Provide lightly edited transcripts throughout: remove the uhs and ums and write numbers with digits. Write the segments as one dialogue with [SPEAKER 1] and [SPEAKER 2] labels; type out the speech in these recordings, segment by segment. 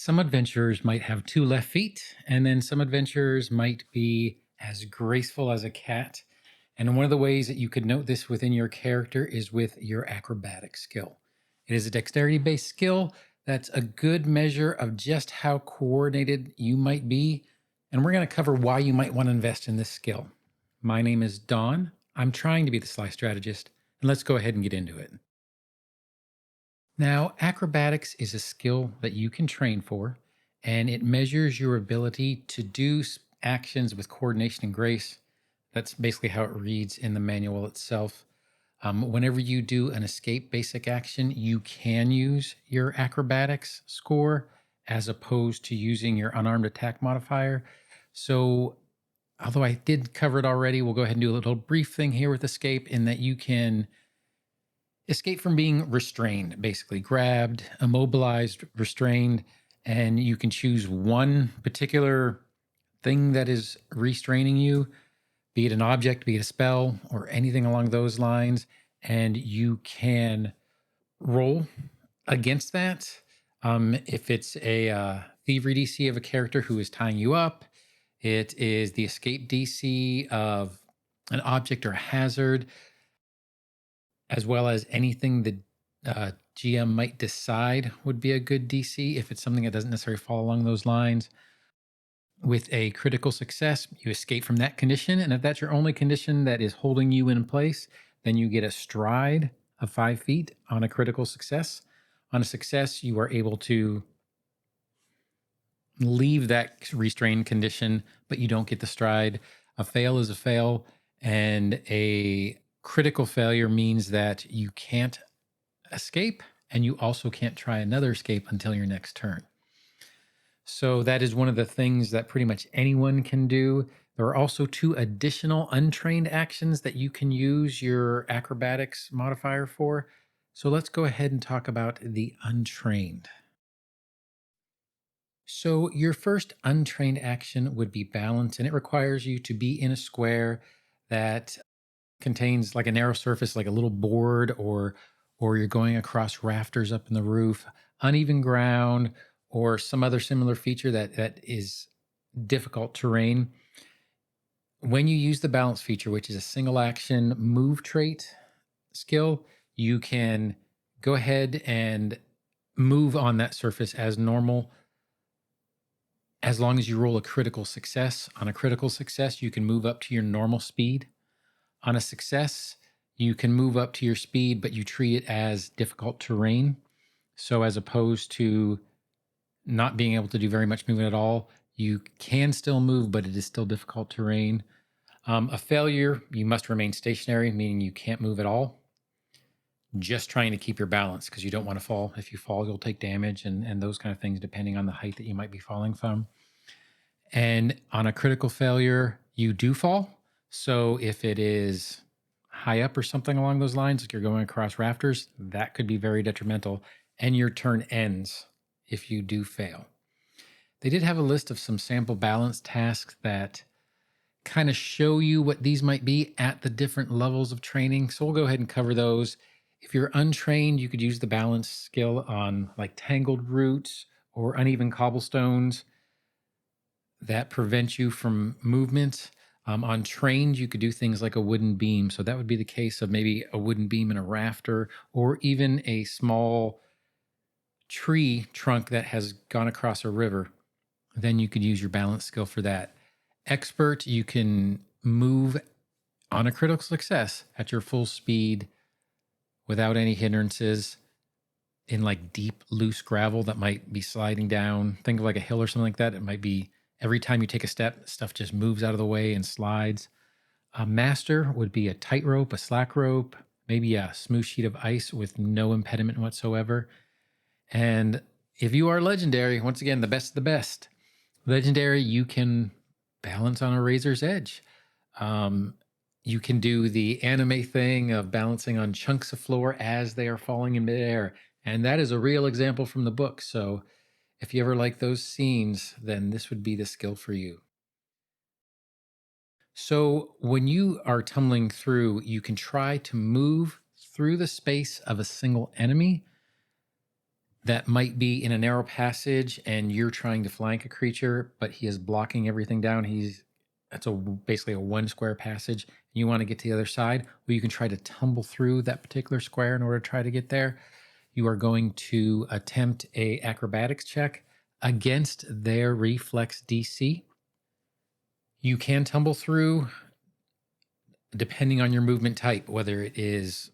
[SPEAKER 1] Some adventurers might have two left feet, and then some adventurers might be as graceful as a cat. And one of the ways that you could note this within your character is with your acrobatic skill. It is a dexterity based skill that's a good measure of just how coordinated you might be. And we're going to cover why you might want to invest in this skill. My name is Don. I'm trying to be the Sly Strategist, and let's go ahead and get into it. Now, acrobatics is a skill that you can train for, and it measures your ability to do actions with coordination and grace. That's basically how it reads in the manual itself. Whenever you do an escape basic action, you can use your acrobatics score as opposed to using your unarmed attack modifier. So, although I did cover it already, we'll go ahead and do a little brief thing here with escape in that you can escape from being restrained, basically grabbed, immobilized, restrained, and you can choose one particular thing that is restraining you, be it an object, be it a spell, or anything along those lines, and you can roll against that. If it's a thievery DC of a character who is tying you up, it is the escape DC of an object or hazard, as well as anything that GM might decide would be a good DC if it's something that doesn't necessarily fall along those lines. With a critical success, you escape from that condition. And if that's your only condition that is holding you in place, then you get a stride of 5 feet on a critical success. On a success, you are able to leave that restrained condition, but you don't get the stride. A fail is a fail, and a critical failure means that you can't escape, and you also can't try another escape until your next turn. So that is one of the things that pretty much anyone can do. There are also 2 additional untrained actions that you can use your acrobatics modifier for. So let's go ahead and talk about the untrained. So your first untrained action would be balance, and it requires you to be in a square that contains like a narrow surface, like a little board, or you're going across rafters up in the roof, uneven ground, or some other similar feature that is difficult terrain. When you use the balance feature, which is a single action move trait skill, you can go ahead and move on that surface as normal as long as you roll a critical success. On a critical success, you can move up to your normal speed. On a success, you can move up to your speed, but you treat it as difficult terrain. So as opposed to not being able to do very much movement at all, you can still move, but it is still difficult terrain. A failure, you must remain stationary, meaning you can't move at all. Just trying to keep your balance because you don't want to fall. If you fall, you'll take damage and those kind of things, depending on the height that you might be falling from. And on a critical failure, you do fall. So if it is high up or something along those lines, like you're going across rafters, that could be very detrimental. And your turn ends if you do fail. They did have a list of some sample balance tasks that kind of show you what these might be at the different levels of training. So we'll go ahead and cover those. If you're untrained, you could use the balance skill on like tangled roots or uneven cobblestones that prevent you from movement. On trained, you could do things like a wooden beam. So that would be the case of maybe a wooden beam and a rafter, or even a small tree trunk that has gone across a river. Then you could use your balance skill for that. Expert, you can move on a critical success at your full speed without any hindrances in like deep, loose gravel that might be sliding down. Think of like a hill or something like that. It might be every time you take a step, stuff just moves out of the way and slides. A master would be a tightrope, a slack rope, maybe a smooth sheet of ice with no impediment whatsoever. And if you are legendary, once again, the best of the best. Legendary, you can balance on a razor's edge. You can do the anime thing of balancing on chunks of floor as they are falling in midair. And that is a real example from the book. So if you ever like those scenes, then this would be the skill for you. So when you are tumbling through, you can try to move through the space of a single enemy. that might be in a narrow passage and you're trying to flank a creature, but he is blocking everything down. That's basically a 1 square passage. You want to get to the other side, or you can try to tumble through that particular square in order to try to get there. You are going to attempt a acrobatics check against their reflex DC. You can tumble through depending on your movement type, whether it is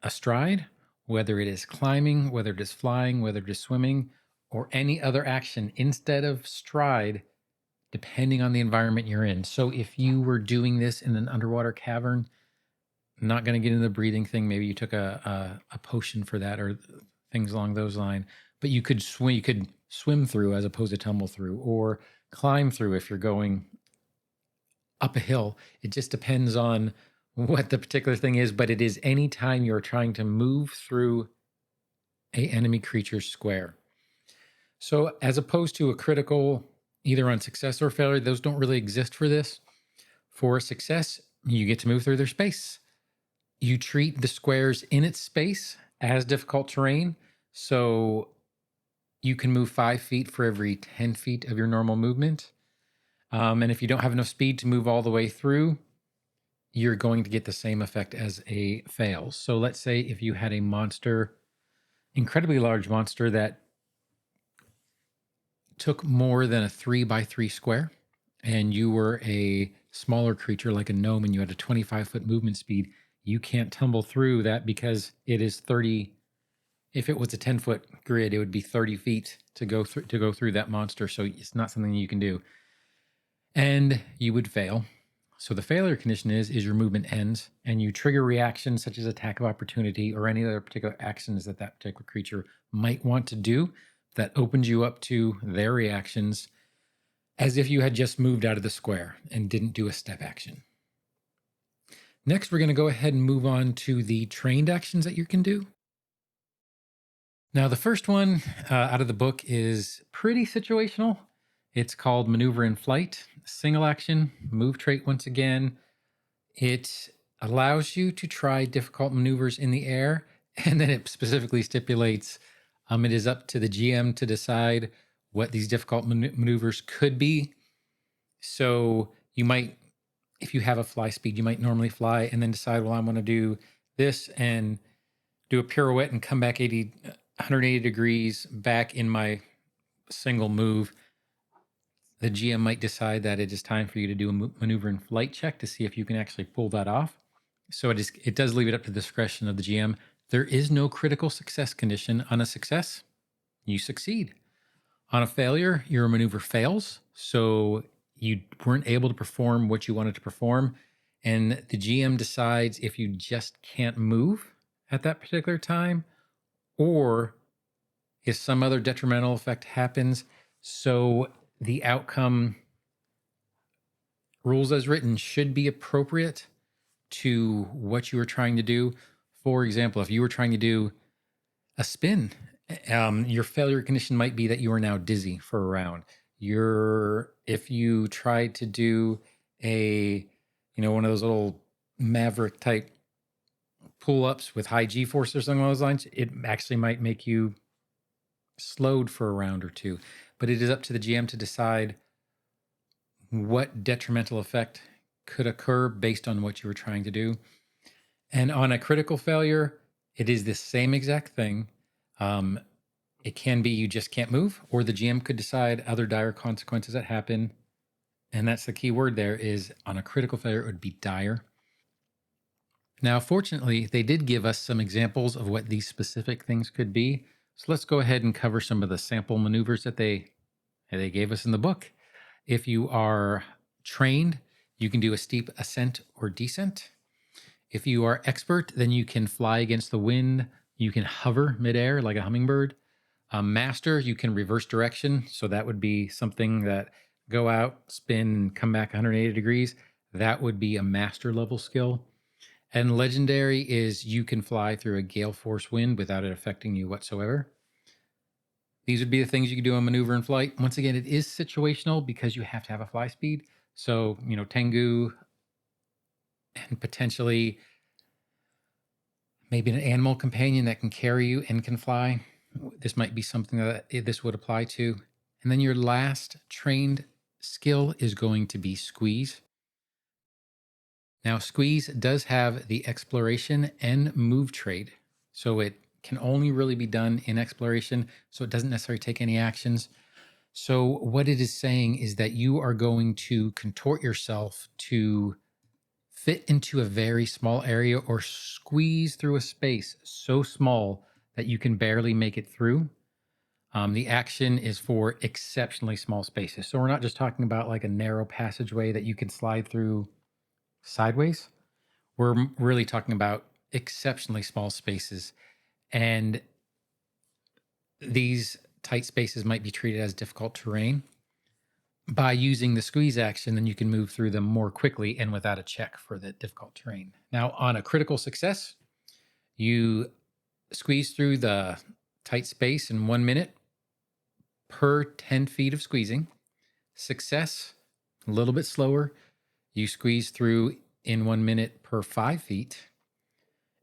[SPEAKER 1] astride, whether it is climbing, whether it is flying, whether it is swimming, or any other action instead of stride, depending on the environment you're in. So if you were doing this in an underwater cavern, not going to get into the breathing thing, maybe you took a potion for that or things along those lines, but you could swim through as opposed to tumble through, or climb through if you're going up a hill. It just depends on what the particular thing is, but it is any time you're trying to move through a enemy creature's square. So as opposed to a critical, either on success or failure, those don't really exist for this. For success, you get to move through their space. You treat the squares in its space as difficult terrain. So you can move 5 feet for every 10 feet of your normal movement. And if you don't have enough speed to move all the way through, you're going to get the same effect as a fail. So let's say if you had a monster, incredibly large monster that took more than a 3x3 square, and you were a smaller creature like a gnome and you had a 25-foot movement speed, you can't tumble through that because it is 30. If it was a 10-foot grid, it would be 30 feet to go through that monster. So it's not something you can do. And you would fail. So the failure condition is your movement ends and you trigger reactions such as attack of opportunity or any other particular actions that particular creature might want to do that opens you up to their reactions as if you had just moved out of the square and didn't do a step action. Next, we're going to go ahead and move on to the trained actions that you can do. Now, the first one out of the book is pretty situational. It's called Maneuver in Flight, single action, move trait once again. It allows you to try difficult maneuvers in the air, and then it specifically stipulates it is up to the GM to decide what these difficult maneuvers could be. So you might, if you have a fly speed, you might normally fly and then decide, well, I'm going to do this and do a pirouette and come back 180 degrees back in my single move. The GM might decide that it is time for you to do a maneuver in flight check to see if you can actually pull that off. So it does leave it up to the discretion of the GM. There is no critical success condition. On a success, you succeed. On a failure, your maneuver fails. So you weren't able to perform what you wanted to perform. And the GM decides if you just can't move at that particular time or if some other detrimental effect happens. So the outcome, rules as written, should be appropriate to what you were trying to do. For example, if you were trying to do a spin, your failure condition might be that you are now dizzy for a round. If you tried to do one of those little maverick type pull-ups with high G-force or something along those lines, it actually might make you slowed for a round or two. But it is up to the GM to decide what detrimental effect could occur based on what you were trying to do. And on a critical failure, it is the same exact thing. It can be you just can't move, or the GM could decide other dire consequences that happen. And that's the key word there, is on a critical failure, it would be dire. Now, fortunately, they did give us some examples of what these specific things could be. So let's go ahead and cover some of the sample maneuvers that they gave us in the book. If you are trained, you can do a steep ascent or descent. If you are expert, then you can fly against the wind. You can hover midair like a hummingbird. Master, you can reverse direction. So that would be something that go out, spin, come back 180 degrees. That would be a master level skill. And legendary is you can fly through a gale force wind without it affecting you whatsoever. These would be the things you could do on maneuver in flight. Once again, it is situational because you have to have a fly speed. So, Tengu and potentially maybe an animal companion that can carry you and can fly. This might be something that this would apply to. And then your last trained skill is going to be squeeze. Now, squeeze does have the exploration and move trade. So it can only really be done in exploration. So it doesn't necessarily take any actions. So what it is saying is that you are going to contort yourself to fit into a very small area or squeeze through a space so small that you can barely make it through. The action is for exceptionally small spaces. So we're not just talking about like a narrow passageway that you can slide through sideways. We're really talking about exceptionally small spaces. And these tight spaces might be treated as difficult terrain. By using the squeeze action, then you can move through them more quickly and without a check for the difficult terrain. Now, on a critical success, you squeeze through the tight space in 1 minute per 10 feet of squeezing. Success, a little bit slower. You squeeze through in 1 minute per 5 feet.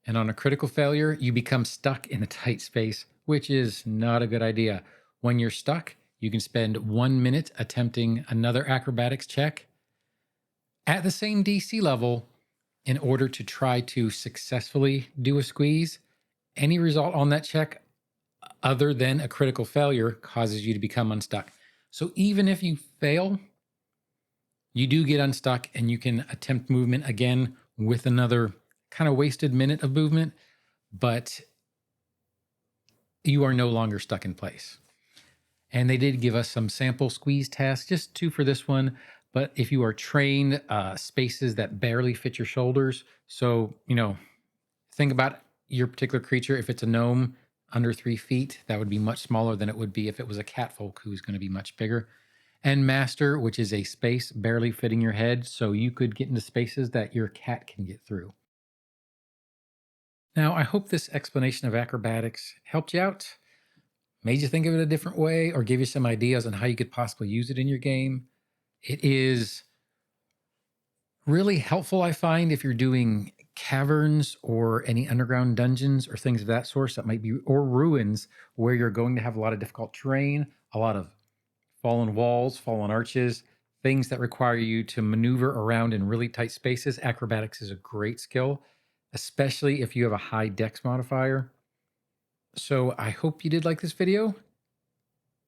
[SPEAKER 1] And on a critical failure, you become stuck in a tight space, which is not a good idea. When you're stuck, you can spend 1 minute attempting another acrobatics check at the same DC level in order to try to successfully do a squeeze. Any result on that check other than a critical failure causes you to become unstuck. So even if you fail, you do get unstuck and you can attempt movement again with another kind of wasted minute of movement, but you are no longer stuck in place. And they did give us some sample squeeze tasks, just 2 for this one. But if you are trained, spaces that barely fit your shoulders. So, think about your particular creature. If it's a gnome under 3 feet, that would be much smaller than it would be if it was a catfolk, who's going to be much bigger. And master, which is a space barely fitting your head. So you could get into spaces that your cat can get through. Now, I hope this explanation of acrobatics helped you out, made you think of it a different way, or gave you some ideas on how you could possibly use it in your game. It is really helpful, I find, if you're doing caverns or any underground dungeons or things of that sort that might be, or ruins where you're going to have a lot of difficult terrain, a lot of fallen walls, fallen arches, things that require you to maneuver around in really tight spaces. Acrobatics is a great skill, especially if you have a high dex modifier. So I hope you did like this video.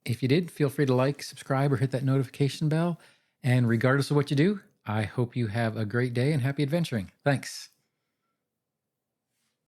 [SPEAKER 1] If you did, feel free to like, subscribe, or hit that notification bell. And regardless of what you do, I hope you have a great day and happy adventuring. Thanks.